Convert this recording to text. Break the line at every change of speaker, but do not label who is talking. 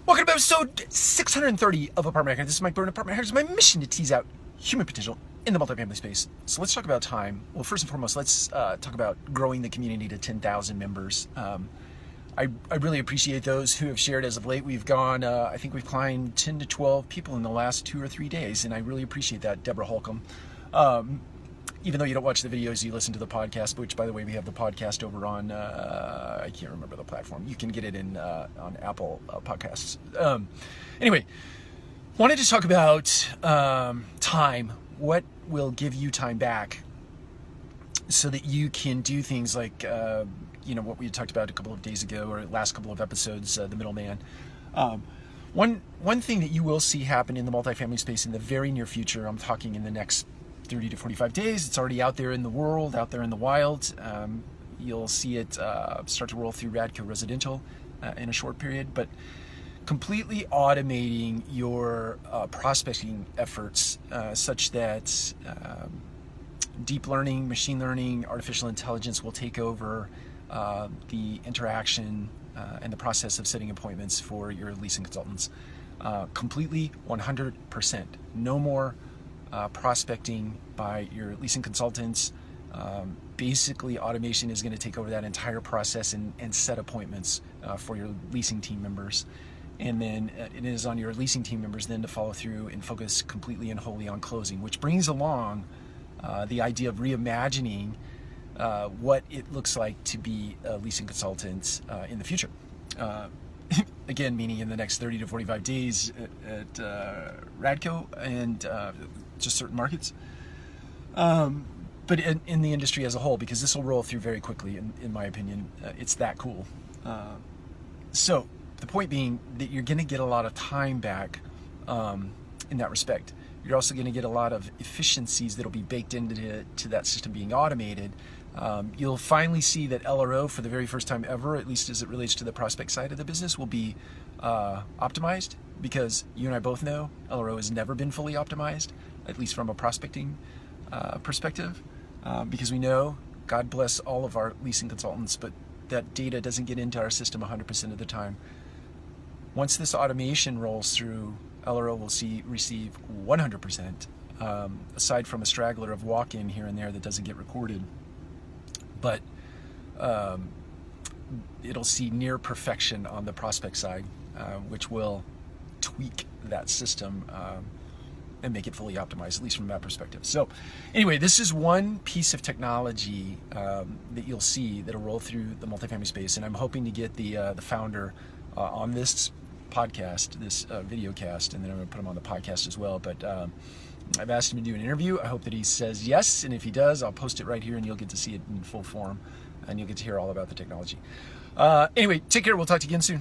Welcome to episode 630 of ApartmentHacker. This is Mike Burton, ApartmentHacker. It's my mission to tease out human potential in the multifamily space. So let's talk about time. Well, first and foremost, let's talk about growing the community to 10,000 members. I really appreciate those who have shared as of late. We've gone, I think we've climbed 10 to 12 people in the last 2 or 3 days, and I really appreciate that, Deborah Holcomb. Even though you don't watch the videos, you listen to the podcast, which, by the way, we have the podcast over on, I can't remember the platform. You can get it in on Apple Podcasts. Anyway, wanted to talk about time. What will give you time back so that you can do things like, what we talked about a couple of days ago or last couple of episodes, the middleman. One thing that you will see happen in the multifamily space in the very near future, I'm talking in the next 30 to 45 days. It's already out there in the world, out there in the wild. You'll see it start to roll through Radco Residential in a short period, but completely automating your prospecting efforts such that deep learning, machine learning, artificial intelligence will take over the interaction and the process of setting appointments for your leasing consultants. Completely 100%. No more prospecting by your leasing consultants. Basically, automation is going to take over that entire process and set appointments for your leasing team members. And then it is on your leasing team members then to follow through and focus completely and wholly on closing, which brings along the idea of reimagining what it looks like to be a leasing consultant in the future. Again, meaning in the next 30 to 45 days at Radco and just certain markets. But in the industry as a whole, because this will roll through very quickly, in my opinion. It's that cool. So the point being that you're going to get a lot of time back in that respect. You're also going to get a lot of efficiencies that will be baked into that system being automated. You'll finally see that LRO, for the very first time ever, at least as it relates to the prospect side of the business, will be optimized, because you and I both know LRO has never been fully optimized, at least from a prospecting perspective, because we know, God bless all of our leasing consultants, but that data doesn't get into our system 100% of the time. Once this automation rolls through, LRO will receive 100%, aside from a straggler of walk-in here and there that doesn't get recorded. But it'll see near perfection on the prospect side, which will tweak that system and make it fully optimized, at least from that perspective. So anyway, this is one piece of technology that you'll see that'll roll through the multifamily space, and I'm hoping to get the founder on this podcast, this video cast, and then I'm going to put him on the podcast as well. But I've asked him to do an interview. I hope that he says yes, and if he does, I'll post it right here, and you'll get to see it in full form, and you'll get to hear all about the technology. Anyway, take care. We'll talk to you again soon.